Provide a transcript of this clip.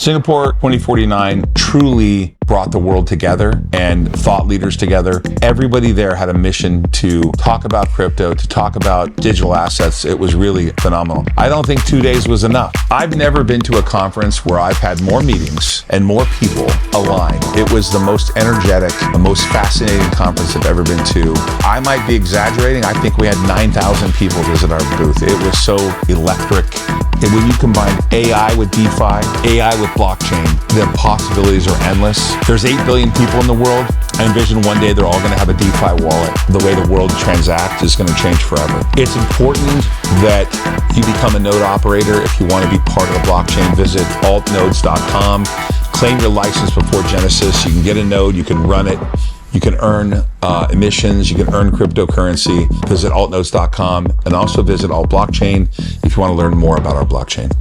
Singapore 2049 truly brought the world together and thought leaders together. Everybody there had a mission to talk about crypto, to talk about digital assets. It was really phenomenal. I don't think 2 days was enough. I've never been to a conference where I've had more meetings and more people aligned. It was the most energetic, the most fascinating conference I've ever been to. I might be exaggerating. I think we had 9,000 people visit our booth. It was so electric. And when you combine AI with DeFi, AI with blockchain, the possibilities are endless. There's 8 billion people in the world. I envision one day they're all going to have a DeFi wallet. The way the world transacts is going to change forever. It's important that you become a node operator. If you want to be part of the blockchain, visit altnodes.com. Claim your license before Genesis. You can get a node, you can run it. You can earn emissions, you can earn cryptocurrency. Visit altnodes.com and also visit Ault Blockchain if you want to learn more about our blockchain.